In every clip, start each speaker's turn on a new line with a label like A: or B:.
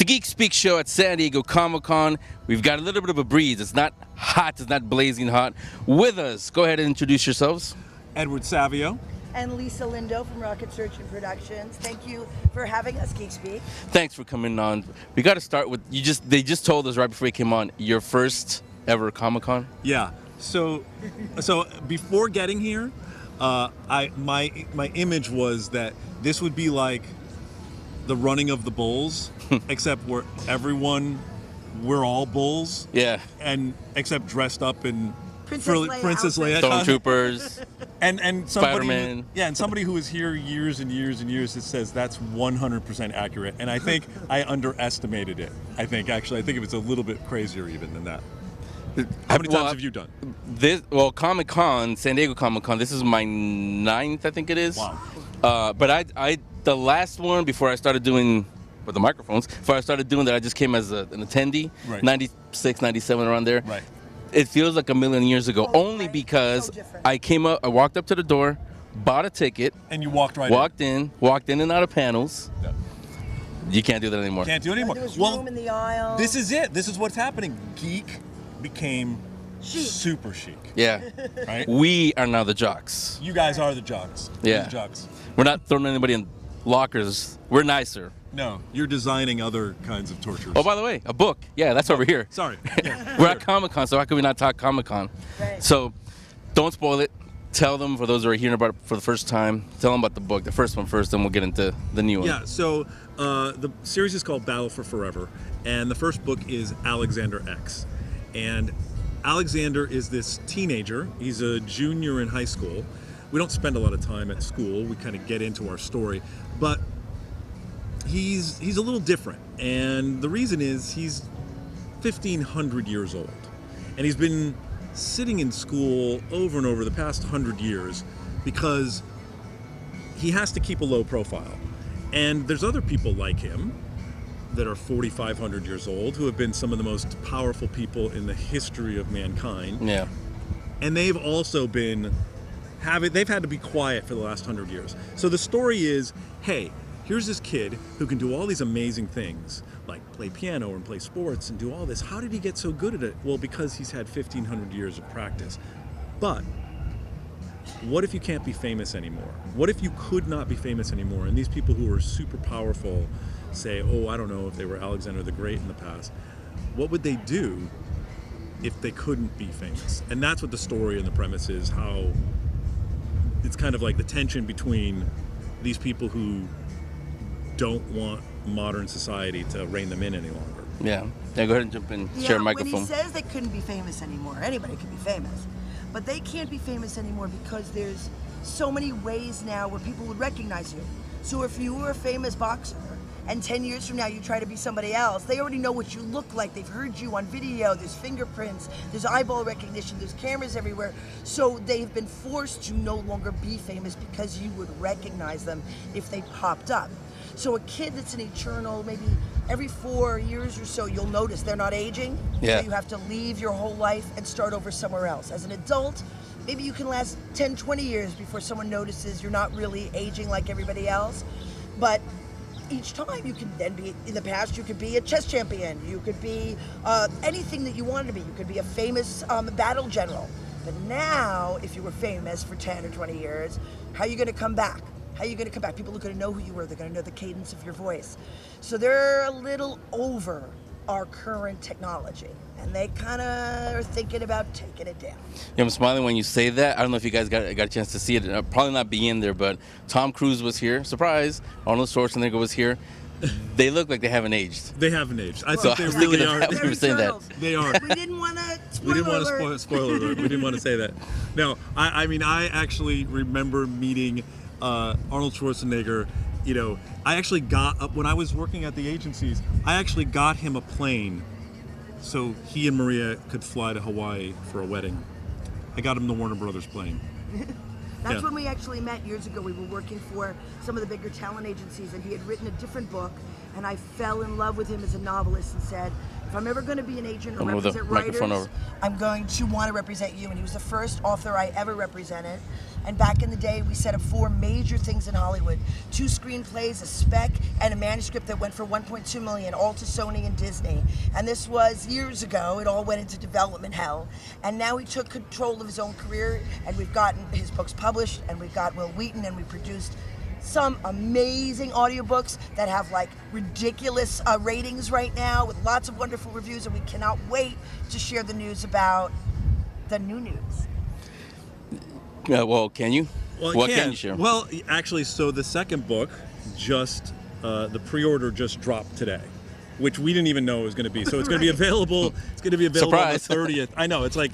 A: Geek Speak show at San Diego Comic-Con. We've got a little bit of a breeze. It's not hot. It's not blazing hot. With us, go ahead and introduce yourselves.
B: Edward Savio.
C: And Lisa Lindo from Rocket Search and Productions. Thank you for having us, Geek Speak.
A: Thanks for coming on. We got to start with they just told us right before you came on your first ever Comic-Con.
B: Yeah. So before getting here, my image was that this would be like the running of the bulls, except we're all bulls.
A: Yeah.
B: And except dressed up in
C: Princess
B: Leia
A: Stormtroopers.
B: and somebody,
A: Spider-Man.
B: and somebody who was here years and years and years that says that's 100% accurate. And I think I underestimated it. I think it was a little bit crazier even than that. How many times have you done?
A: Comic-Con, San Diego Comic-Con, this is my 9th, I think it is.
B: Wow.
A: But the last one before I started doing with the microphones, before I started doing that, I just came as an attendee,
B: right.
A: 96, 97, around there.
B: Right.
A: It feels like a million years ago, only
C: right.
A: because
C: So different.
A: I walked up to the door, bought a ticket,
B: And you walked right
A: walked in and out of panels.
B: Yeah.
A: You can't do that anymore.
B: Can't do it anymore.
C: There was room in the aisle.
B: This is it. This is what's happening. Geek became
C: Chic.
B: super chic.
A: Yeah.
B: Right?
A: We are now the jocks.
B: You guys are the jocks.
A: Yeah.
B: You're the jocks.
A: We're not throwing anybody in lockers. We're nicer.
B: No, you're designing other kinds of tortures.
A: Oh, by the way, a book. Yeah, that's over here.
B: Sorry. Yeah.
A: We're at Comic-Con, so how can we not talk Comic-Con?
C: Right.
A: So don't spoil it. Tell them, for those who are hearing about it for the first time, tell them about the book, the first one first, then we'll get into the new one.
B: Yeah, so the series is called Battle for Forever, and the first book is Alexander X. And Alexander is this teenager. He's a junior in high school. We don't spend a lot of time at school. We kind of get into our story. But he's a little different. And the reason is he's 1,500 years old. And he's been sitting in school over and over the past 100 years because he has to keep a low profile. And there's other people like him that are 4,500 years old who have been some of the most powerful people in the history of mankind.
A: Yeah.
B: And they've also they've had to be quiet for the last 100 years. So the story is, hey, here's this kid who can do all these amazing things, like play piano and play sports and do all this. How did he get so good at it? Well, because he's had 1,500 years of practice. But what if you can't be famous anymore? What if you could not be famous anymore? And these people who are super powerful say, oh, I don't know if they were Alexander the Great in the past. What would they do if they couldn't be famous? And that's what the story and the premise is, how it's kind of like the tension between these people who don't want modern society to rein them in any longer.
A: Yeah. Yeah, go ahead and jump in, share a microphone.
C: When he says they couldn't be famous anymore, anybody can be famous. But they can't be famous anymore because there's so many ways now where people would recognize you. So if you were a famous boxer, and 10 years from now you try to be somebody else, they already know what you look like. They've heard you on video, there's fingerprints, there's eyeball recognition, there's cameras everywhere. So they've been forced to no longer be famous because you would recognize them if they popped up. So a kid that's an eternal, maybe every 4 years or so, you'll notice they're not aging.
A: Yeah.
C: So you have to leave your whole life and start over somewhere else. As an adult, maybe you can last 10, 20 years before someone notices you're not really aging like everybody else. But each time you can then be, in the past you could be a chess champion, you could be anything that you wanted to be. You could be a famous battle general. But now, if you were famous for 10 or 20 years, how are you going to come back? How are you going to come back? People are going to know who you were. They're going to know the cadence of your voice. So they're a little over our current technology. And they kind of are thinking about taking it down.
A: Yeah, I'm smiling when you say that. I don't know if you guys got a chance to see it. I'll probably not be in there, but Tom Cruise was here. Surprise. Arnold Schwarzenegger was here. They look like they haven't aged.
B: They haven't aged. I
A: So
B: think they
A: I was
B: really
A: thinking of
B: are.
A: that when you were saying that.
B: They are.
C: We didn't want to
B: We didn't want
C: spoiler
B: to spoil alert. We didn't want to say that. No, I mean, I actually remember meeting Arnold Schwarzenegger. You know, I actually got, when I was working at the agencies, I actually got him a plane so he and Maria could fly to Hawaii for a wedding. I got him the Warner Brothers plane.
C: That's
B: Yeah.
C: when we actually met years ago. We were working for some of the bigger talent agencies, and he had written a different book, and I fell in love with him as a novelist and said, if I'm ever going to be an agent or
A: Move the
C: represent
A: microphone
C: writers,
A: over.
C: I'm going to want to represent you. And he was the first author I ever represented. And back in the day, we set up 4 major things in Hollywood: 2 screenplays, a spec, and a manuscript that went for $1.2 million, all to Sony and Disney. And this was years ago. It all went into development hell. And now he took control of his own career, and we've gotten his books published, and we've got Will Wheaton, and we produced some amazing audiobooks that have like ridiculous ratings right now with lots of wonderful reviews, and we cannot wait to share the news about the new news.
A: Well, can you?
B: Well,
A: What can you share?
B: Well, actually, so the second book just the pre-order just dropped today, which we didn't even know it was going to be. So it's going to be available. It's going to be available
A: Surprise.
B: on the 30th. I know, it's like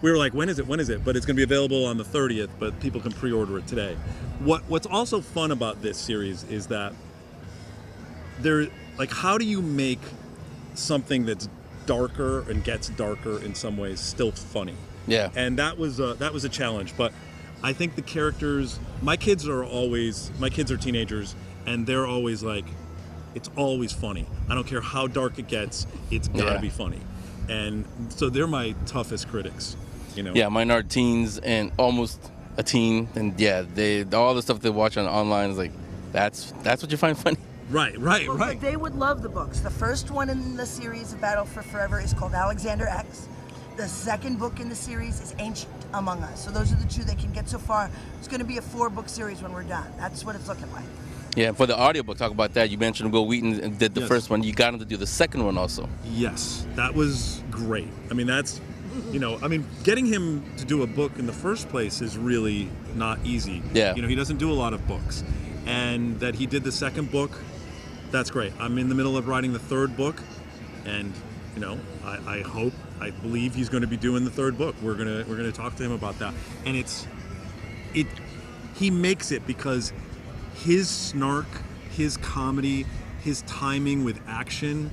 B: we were like, when is it? When is it? But it's going to be available on the 30th. But people can pre-order it today. What's also fun about this series is that how do you make something that's darker and gets darker in some ways still funny?
A: Yeah.
B: And that was a challenge, but I think the characters, my kids are teenagers, and they're always like, it's always funny. I don't care how dark it gets, it's gotta be funny. And so they're my toughest critics, you know?
A: Yeah, mine are teens and almost a teen, and all the stuff they watch online is like, that's what you find funny.
B: Right.
C: But they would love the books. The first one in the series of Battle for Forever is called Alexander X. The second book in the series is Ancient Among Us. So those are the 2 they can get so far. It's going to be a 4-book series when we're done. That's what it's looking like.
A: Yeah, for the audiobook, talk about that. You mentioned Will Wheaton did the
B: Yes.
A: first one. You got him to do the second one also.
B: Yes, that was great. I mean, getting him to do a book in the first place is really not easy.
A: Yeah.
B: He doesn't do a lot of books. And that he did the second book, that's great. I'm in the middle of writing the 3rd book, and I believe he's going to be doing the 3rd book. We're gonna talk to him about that. And he makes it because his snark, his comedy, his timing with action,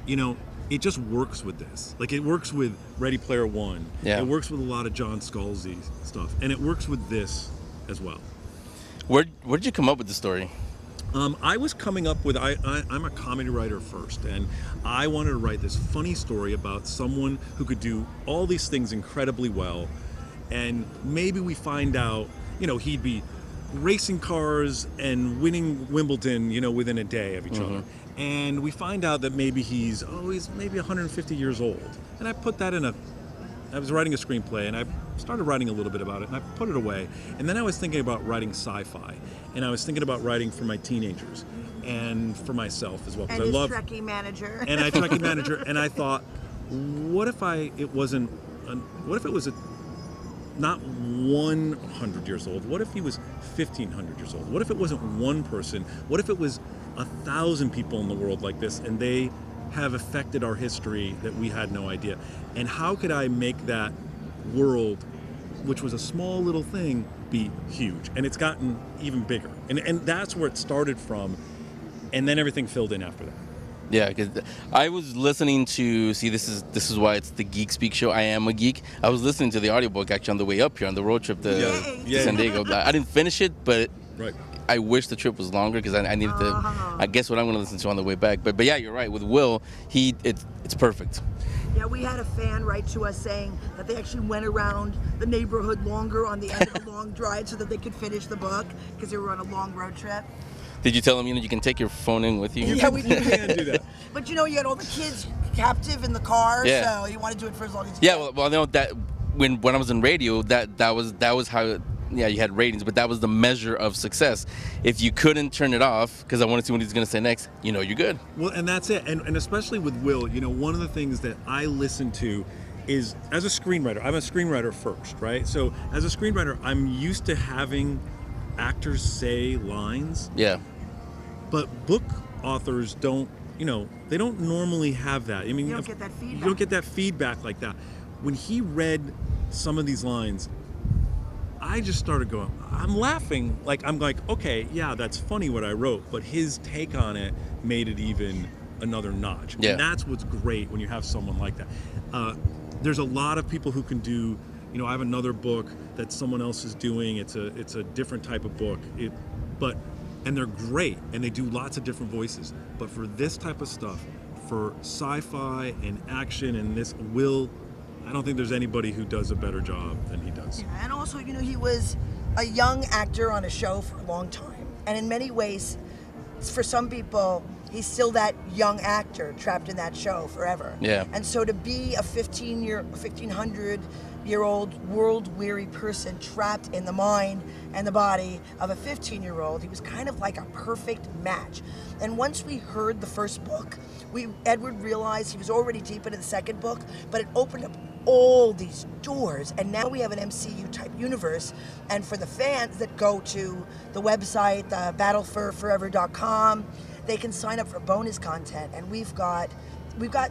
B: it just works with this. Like, it works with Ready Player One.
A: Yeah.
B: It works with a lot of John Scalzi stuff, and it works with this as well.
A: Where did you come up with the story?
B: I was coming up with, I'm a comedy writer first, and I wanted to write this funny story about someone who could do all these things incredibly well, and maybe we find out, he'd be racing cars and winning Wimbledon, within a day of each other. And we find out that maybe he's maybe 150 years old. And I put that I was writing a screenplay, and I started writing a little bit about it, and I put it away. And then I was thinking about writing sci-fi, and I was thinking about writing for my teenagers and for myself as well.
C: And
B: I
C: his
B: love
C: Trekkie manager.
B: And I Trekkie manager, and I thought, what if it was not 100 years old? What if he was 1,500 years old? What if it wasn't one person? What if it was 1,000 people in the world like this, and they have affected our history that we had no idea? And how could I make that world, which was a small little thing, be huge? And it's gotten even bigger. And that's where it started from, and then everything filled in after that.
A: Yeah, because I was listening to, this is why it's the Geek Speak show. I am a geek. I was listening to the audiobook actually on the way up here on the road trip to San Diego. I didn't finish it, but
B: Right.
A: I wish the trip was longer because I needed to. I guess what I'm going to listen to on the way back. But yeah, you're right. With Will, it's perfect.
C: Yeah, we had a fan write to us saying that they actually went around the neighborhood longer on the end of the long drive so that they could finish the book because they were on a long road trip.
A: Did you tell them you can take your phone in with you?
C: Yeah, we
B: You can do that.
C: But you had all the kids captive in the car,
A: Yeah.
C: so you want to do it for as long as you
A: Yeah,
C: can.
A: well, I know that when I was in radio, that was how. Yeah, you had ratings, but that was the measure of success. If you couldn't turn it off, because I want to see what he's going to say next, you're good.
B: Well, and that's it. And especially with Will, one of the things that I listen to is, as a screenwriter, I'm a screenwriter first, right? So as a screenwriter, I'm used to having actors say lines,
A: Yeah.
B: but book authors don't, they don't normally have that. I mean,
C: You don't get that feedback.
B: You don't get that feedback like that. When he read some of these lines, I just started going, I'm laughing. I'm like, okay, yeah, that's funny what I wrote, but his take on it made it even another notch.
A: Yeah.
B: And that's what's great when you have someone like that. There's a lot of people who can do, I have another book that someone else is doing. It's a different type of book. And they're great, and they do lots of different voices. But for this type of stuff, for sci-fi and action and this I don't think there's anybody who does a better job than he does.
C: Yeah, and also, he was a young actor on a show for a long time. And in many ways, for some people, he's still that young actor trapped in that show forever.
A: Yeah.
C: And so to be a 1,500-year-old world-weary person trapped in the mind and the body of a 15-year-old, he was kind of like a perfect match. And once we heard the first book, Edward realized he was already deep into the second book, but it opened up all these doors, and now we have an MCU type universe. And for the fans that go to the website, battleforforever.com, they can sign up for bonus content, and we've got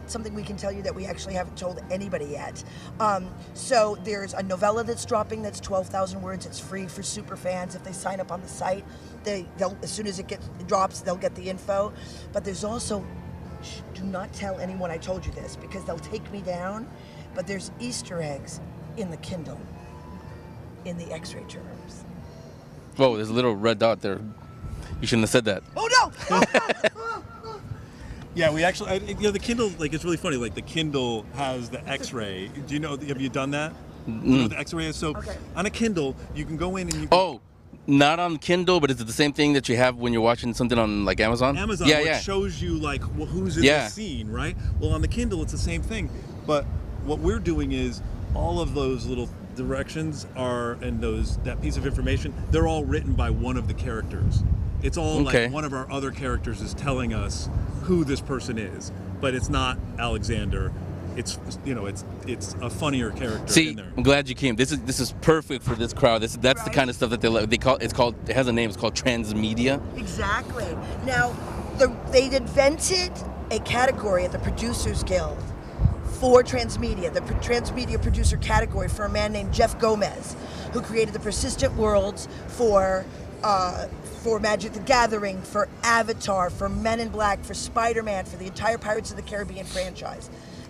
C: something we can tell you that we actually haven't told anybody yet. So there's a novella that's dropping that's 12,000 words. It's free for super fans if they sign up on the site. They'll as soon as it drops, they'll get the info. But there's also, do not tell anyone I told you this because they'll take me down. But there's Easter eggs in the Kindle, in the X-ray terms.
A: Whoa, there's a little red dot there. You shouldn't have said that.
C: Oh no!
B: Yeah, we actually, the Kindle, it's really funny. The Kindle has the X-ray. Do you know? Have you done that? You know what the X-ray is? So on a Kindle, you can go in and you can...
A: Oh, not on Kindle, but is it the same thing that you have when you're watching something on Amazon?
B: Amazon,
A: yeah,
B: it shows you who's in the scene, right? Well, on the Kindle, it's the same thing. But what we're doing is all of those little directions and that piece of information, they're all written by one of the characters. It's all one of our other characters is telling us who this person is, but it's not Alexander. It's it's a funnier character in there.
A: I'm glad you came. This is perfect for this crowd. That's the kind of stuff that they call. It has a name. It's called transmedia.
C: Exactly. Now, they'd invented a category at the Producers Guild for transmedia, the transmedia producer category, for a man named Jeff Gomez, who created the Persistent Worlds for Magic the Gathering, for Avatar, for Men in Black, for Spider-Man, for the entire Pirates of the Caribbean franchise.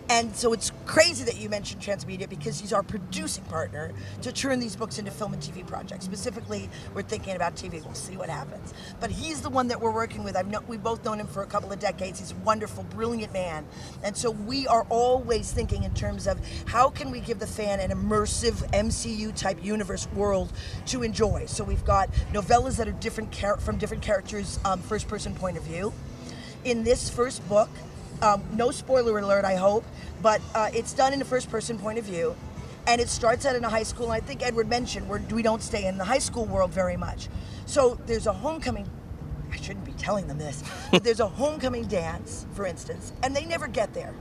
C: And so it's crazy that you mentioned Transmedia because he's our producing partner to turn these books into film and TV projects. Specifically, we're thinking about TV. We'll see what happens. But he's the one that we're working with. We've both known him for a couple of decades. He's a wonderful, brilliant man. And so we are always thinking in terms of how can we give the fan an immersive MCU-type universe world to enjoy. So we've got novellas that are from different characters' first-person point of view. In this first book, no spoiler alert, I hope, but it's done in a first-person point of view, and it starts out in a high school, and I think Edward mentioned we don't stay in the high school world very much. So there's a homecoming, I shouldn't be telling them this, but there's a homecoming dance, for instance, and they never get there.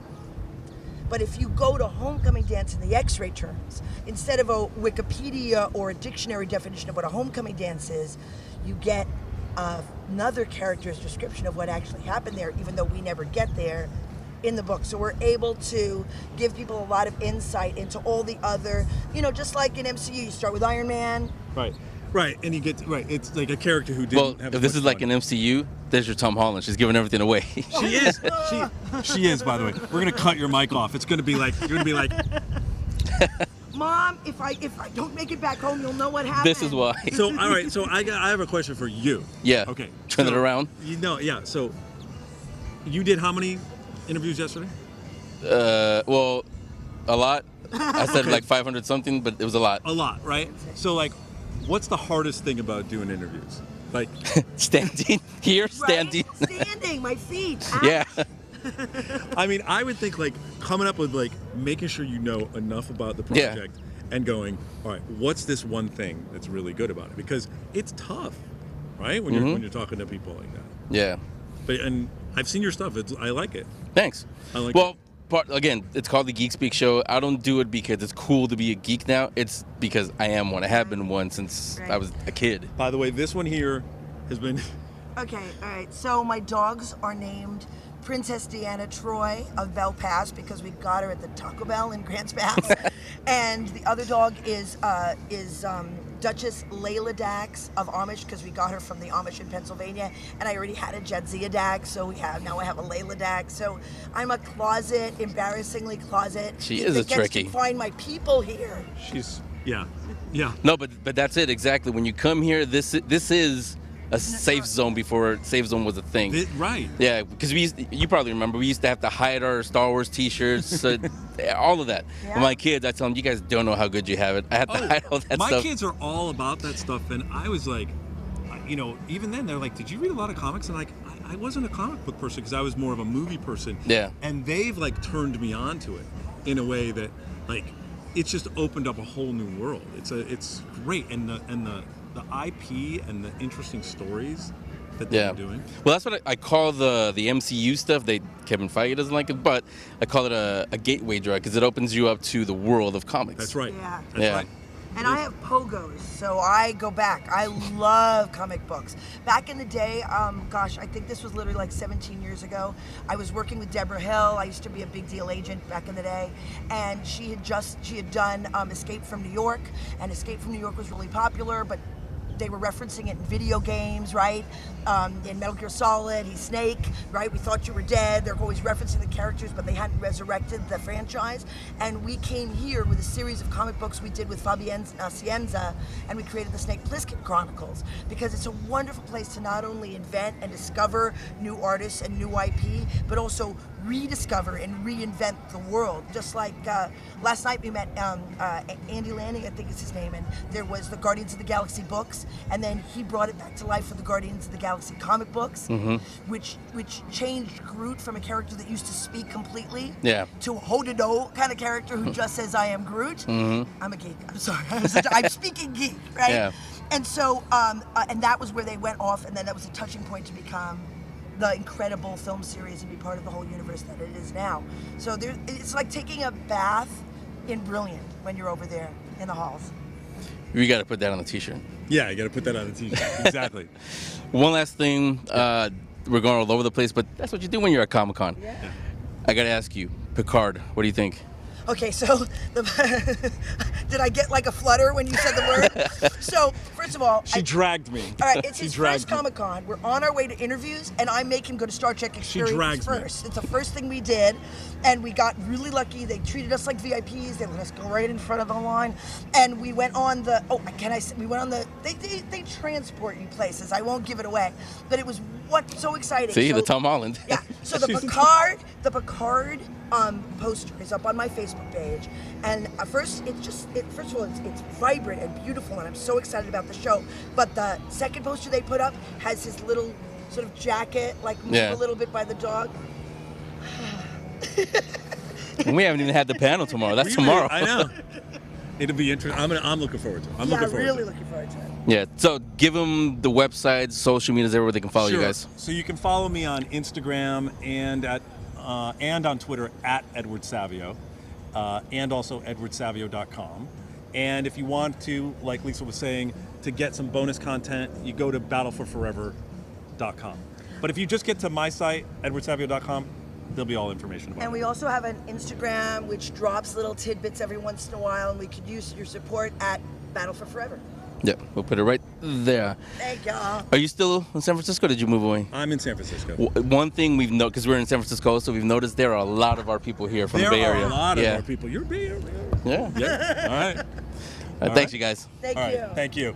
C: But if you go to homecoming dance in the X-ray terms, instead of a Wikipedia or a dictionary definition of what a homecoming dance is, you get another character's description of what actually happened there, even though we never get there in the book. So we're able to give people a lot of insight into all the other, just like in MCU, you start with Iron Man.
B: Right, and you get it's like a character who didn't have.
A: If this is like an MCU, there's your Tom Holland. She's giving everything away.
B: She is. She is. By the way, we're gonna cut your mic off. It's gonna be like you're gonna be like.
C: Mom, if I don't make it back home, you'll know what happened.
A: This is why.
B: So all right. So I have a question for you.
A: Yeah.
B: Okay.
A: Turn it around.
B: Yeah. So you did how many interviews yesterday?
A: Well, a lot. I said like 500 something, but it was a lot.
B: A lot, right? So what's the hardest thing about doing interviews?
A: Standing here, standing.
C: Right? Standing, my feet.
A: Yeah.
B: I mean, I would think coming up with making sure you know enough about the project and going, all right, what's this one thing that's really good about it? Because it's tough, right? When you're talking to people like that.
A: Yeah.
B: And I've seen your stuff. I like it.
A: Thanks.
B: I like
A: it. Again, it's called the Geek Speak Show. I don't do it because it's cool to be a geek now. It's because I am one. I have been one since I was a kid.
B: By the way, this one here has been...
C: Okay, all right. So my dogs are named Princess Deanna Troy of Bell Pass because we got her at the Taco Bell in Grants Pass. And the other dog is Duchess Layla Dax of Amish because we got her from the Amish in Pennsylvania. And I already had a Jadzia Dax, so now I have a Layla Dax. So I'm a embarrassingly closet.
A: She is a tricky.
C: To find my people here.
B: Yeah.
A: No, but that's it exactly. When you come here, this is a safe zone before safe zone was a thing.
B: Right.
A: Yeah, because you probably remember, we used to have to hide our Star Wars T-shirts, all of that.
C: Yeah.
A: With my kids, I tell them, you guys don't know how good you have it. I had to hide all that
B: my
A: stuff.
B: My kids are all about that stuff, and I was like, you know, even then they're like, did you read a lot of comics? And like, I wasn't a comic book person because I was more of a movie person.
A: Yeah.
B: And they've like turned me on to it in a way that like it's just opened up a whole new world. It's great, and the IP and the interesting stories that they're doing.
A: Well, that's what I call the MCU stuff. Kevin Feige doesn't like it, but I call it a gateway drug because it opens you up to the world of comics.
B: That's right.
C: Yeah.
B: That's right.
C: And I have pogos, so I go back. I love comic books. Back in the day, gosh, I think this was literally like 17 years ago. I was working with Deborah Hill. I used to be a big deal agent back in the day, and she had done Escape from New York, and Escape from New York was really popular, but they were referencing it in video games, right? In Metal Gear Solid, he's Snake, right? We thought you were dead. They're always referencing the characters, but they hadn't resurrected the franchise. And we came here with a series of comic books we did with Fabienne Cienza, and we created the Snake Plissken Chronicles, because it's a wonderful place to not only invent and discover new artists and new IP, but also rediscover and reinvent the world. Just like last night we met Andy Lanning, I think is his name, and there was the Guardians of the Galaxy books, and then he brought it back to life for the Guardians of the Galaxy comic books, which changed Groot from a character that used to speak completely to a Hododo kind of character who just says, I am Groot. I'm a geek, I'm sorry. I'm speaking geek, right?
A: Yeah.
C: And so, and that was where they went off, and then that was a touching point to become the incredible film series and be part of the whole universe that it is now. So it's like taking a bath in Brilliant when you're over there in the halls.
A: We got to put that on the T-shirt.
B: Yeah, you got to put that on the T-shirt. Exactly.
A: One last thing, we're going all over the place, but that's what you do when you're at Comic-Con.
C: Yeah.
A: I got to ask you, Picard, what do you think?
C: Okay, so did I get like a flutter when you said the word? So, first of all,
B: she dragged me.
C: All right, it's his first Comic-Con. We're on our way to interviews, and I make him go to Star Trek Experience first. It's the first thing we did, and we got really lucky. They treated us like VIPs. They let us go right in front of the line, and we went on the. Oh, can I say? We went on the. They transport you places. I won't give it away, but it was so exciting.
A: See,
C: so,
A: the Tom Holland.
C: Yeah. So the Picard poster is up on my Facebook page, and first of all it's vibrant and beautiful, and I'm so excited about the show. But the second poster they put up has his little sort of jacket, like moved a little bit by the dog.
A: And we haven't even had the panel tomorrow. That's tomorrow.
B: I know. It'll be interesting. I'm looking forward to it. I'm looking forward to it.
A: Yeah. So give them the website, social medias, everywhere they can follow you guys.
B: So you can follow me on Instagram and on Twitter at Edward Savio, and also edwardsavio.com. And if you want to, like Lisa was saying, to get some bonus content, you go to battleforforever.com. But if you just get to my site, edwardsavio.com, there'll be all information about it.
C: And we also have an Instagram which drops little tidbits every once in a while, and we could use your support at Battle for Forever.
A: Yeah, we'll put it right there.
C: Thank y'all.
A: Are you still in San Francisco or did you move away?
B: I'm in San Francisco.
A: One thing we've noticed, because we're in San Francisco, so we've noticed there are a lot of our people here from the Bay Area.
B: There are a lot of our people. You're Bay Area.
A: Yeah.
B: Yeah. All right.
A: Thanks, you guys.
C: Thank
B: All
C: you.
B: right. Thank you.